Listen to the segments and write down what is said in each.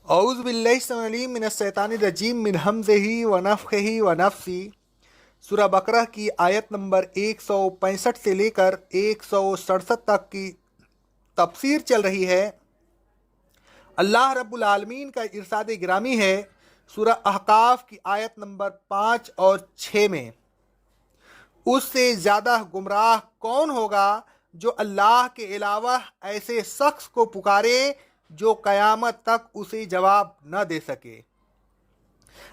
औज़ु बिल्लाहि अस्समीउल अलीम मिनश्शैतानिर रजीम मिन हमज़िही व नफ़्ख़िही व नफ़्सी। सूरह बकरा की आयत नंबर 165 से लेकर 167 तक की तफसीर चल रही है। अल्लाह रब्बुल आलमीन का इरशाद गिरामी है सूरह अहकाफ की आयत नंबर 5 और 6 में, उससे ज़्यादा गुमराह कौन होगा जो अल्लाह के अलावा ऐसे शख्स को पुकारे जो क़यामत तक उसे जवाब न दे सके।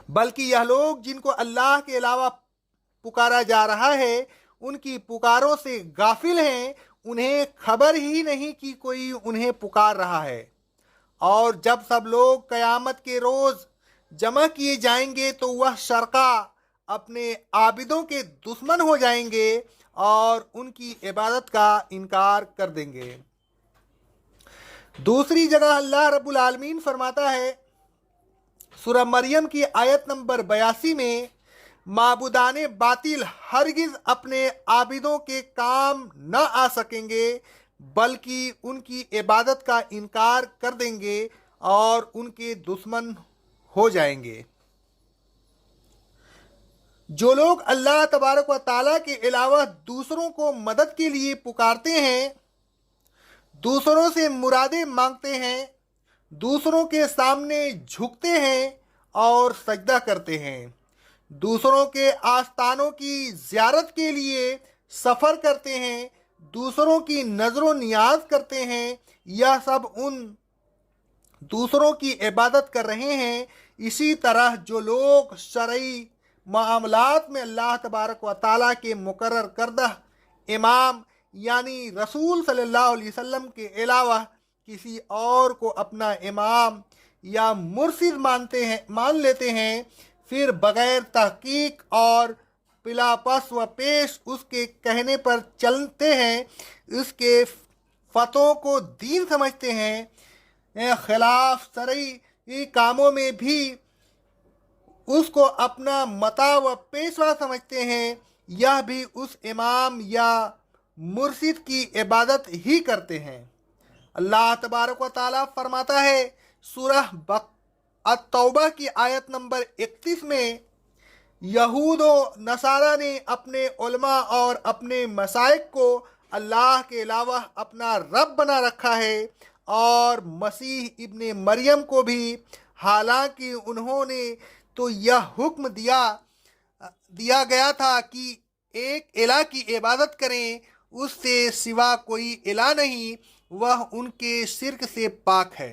बल्कि यह लोग जिनको अल्लाह के अलावा पुकारा जा रहा है उनकी पुकारों से गाफिल हैं, उन्हें खबर ही नहीं कि कोई उन्हें पुकार रहा है। और जब सब लोग क़यामत के रोज़ जमा किए जाएंगे तो वह शरका अपने आबिदों के दुश्मन हो जाएंगे और उनकी इबादत का इनकार कर देंगे। दूसरी जगह अल्लाह रब्बुल आलमीन फरमाता है सूरह मरियम की आयत नंबर 82 में, माबूदाने बातिल हरगिज अपने आबिदों के काम न आ सकेंगे बल्कि उनकी इबादत का इनकार कर देंगे और उनके दुश्मन हो जाएंगे। जो लोग अल्लाह तबारक व ताला के अलावा दूसरों को मदद के लिए पुकारते हैं, दूसरों से मुरादें मांगते हैं, दूसरों के सामने झुकते हैं और सजदा करते हैं, दूसरों के आस्थानों की ज़ियारत के लिए सफ़र करते हैं, दूसरों की नज़रों नियाज करते हैं, यह सब उन दूसरों की इबादत कर रहे हैं। इसी तरह जो लोग शरई मामलात में अल्लाह तबारक व ताला के मुकर्रर करदा इमाम यानी रसूल सल्लल्लाहु अलैहि वसल्लम के अलावा किसी और को अपना इमाम या मुर्शिद मान लेते हैं, फिर बग़ैर तहकीक और पिलापस व पेश उसके कहने पर चलते हैं, उसके फ़तों को दीन समझते हैं, खिलाफ शरई कामों में भी उसको अपना मता व पेशवा समझते हैं, यह भी उस इमाम या मुर्शिद की इबादत ही करते हैं। अल्लाह तबारक व ताला फरमाता है सूरह अत-तौबा की आयत नंबर 31 में, यहूद व नसारा ने अपने उलमा और अपने मसाइक को अल्लाह के अलावा अपना रब बना रखा है और मसीह इब्ने मरियम को भी, हालांकि उन्होंने तो यह हुक्म दिया गया था कि एक इला की इबादत करें, उससे सिवा कोई इला नहीं, वह उनके शिर्क से पाक है।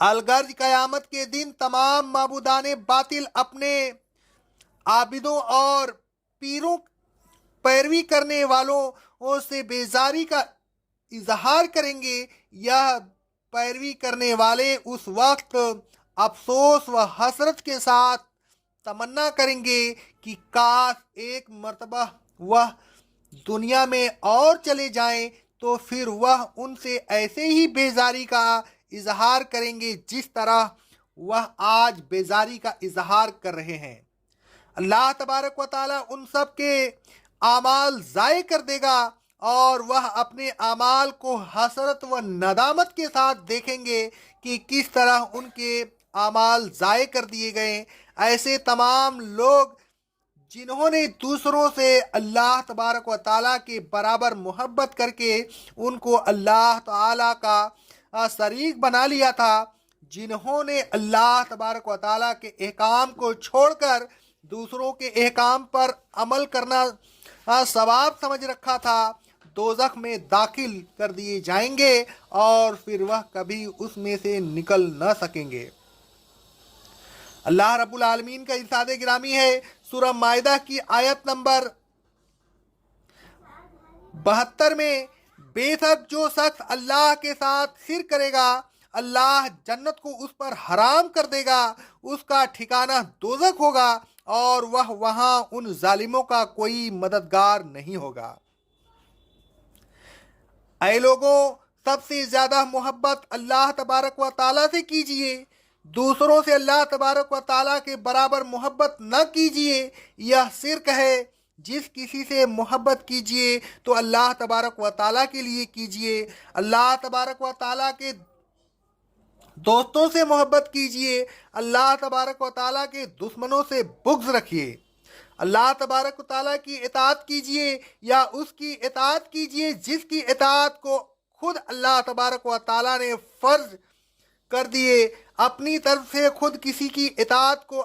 अलगर्ज क़यामत के दिन तमाम माबूदाने बातिल अपने आबिदों और पीरों पैरवी करने वालों से बेजारी का इजहार करेंगे। यह पैरवी करने वाले उस वक्त अफसोस व हसरत के साथ तमन्ना करेंगे कि काश एक मर्तबा वह दुनिया में और चले जाएं, तो फिर वह उनसे ऐसे ही बेजारी का इजहार करेंगे जिस तरह वह आज बेजारी का इजहार कर रहे हैं। अल्लाह तबारक व ताला उन सब के आमाल ज़ाय कर देगा और वह अपने आमाल को हसरत व नदामत के साथ देखेंगे कि किस तरह उनके आमाल ज़ाय कर दिए गए। ऐसे तमाम लोग जिन्होंने दूसरों से अल्लाह तबारक व ताला के बराबर मोहब्बत करके उनको अल्लाह ताला का शरीक बना लिया था, जिन्होंने अल्लाह तबारक व ताला के अहकाम को छोड़कर दूसरों के अहकाम पर अमल करना सवाब समझ रखा था, दोज़ख में दाखिल कर दिए जाएंगे और फिर वह कभी उसमें से निकल न सकेंगे। अल्लाह रब्बुल आलमीन का इरशाद गिरामी है सूरह माइदा की आयत नंबर 72 में, बेशक जो शख्स अल्लाह के साथ शिर्क करेगा, अल्लाह जन्नत को उस पर हराम कर देगा, उसका ठिकाना दोज़ख होगा और वह वहां उन जालिमों का कोई मददगार नहीं होगा। ऐ लोगों, सबसे ज़्यादा मोहब्बत अल्लाह तबारक व ताला से कीजिए, दूसरों से अल्लाह तबारक व ताला के बराबर मोहब्बत न कीजिए। यह शिर्क है। जिस किसी से मोहब्बत कीजिए तो अल्लाह तबारक व ताला के लिए कीजिए। अल्लाह तबारक व ताला के दोस्तों से मोहब्बत कीजिए, अल्लाह तबारक व ताला के दुश्मनों से बुग़्ज़ रखिए। अल्लाह तबारक व ताला की इताअत कीजिए या उसकी इताअत कीजिए जिसकी इताअत को खुद अल्लाह तबारक व ताला ने फ़र्ज कर दिए। अपनी तरफ से खुद किसी की इताअत को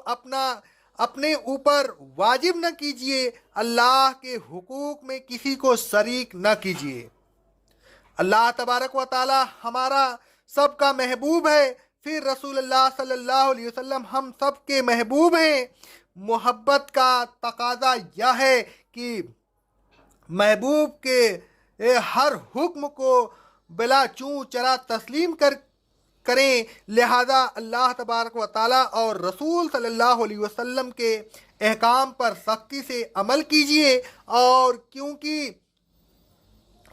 अपने ऊपर वाजिब न कीजिए। अल्लाह के हुकूक में किसी को शरीक न कीजिए। अल्लाह तबारक व ताला हमारा सबका महबूब है, फिर रसूलुल्लाह सल्लल्लाहु अलैहि वसल्लम हम सब के महबूब हैं। मोहब्बत का तकाजा यह है कि महबूब के हर हुक्म को बिला चूं चरा तस्लीम करें। लिहाजा अल्लाह तबारक व ताला और रसूल सल्लल्लाहु अलैहि वसल्लम के अहकाम पर सख्ती से अमल कीजिए। और क्योंकि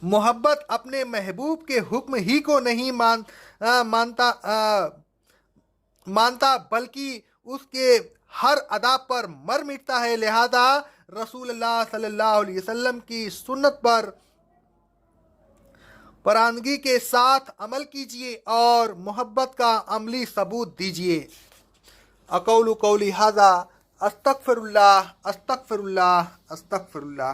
मोहब्बत अपने महबूब के हुक्म ही को नहीं मानता बल्कि उसके हर अदा पर मर मिटता है। लिहाजा रसूलुल्लाह सल्लल्लाहु अलैहि वसल्लम की सुन्नत पर परानगी के साथ अमल कीजिए और मोहब्बत का अमली सबूत दीजिए। अक़ौलु क़ौली हाज़ा अस्तग़फ़िरुल्लाह अस्तग़फ़िरुल्लाह अस्तग़फ़िरुल्लाह।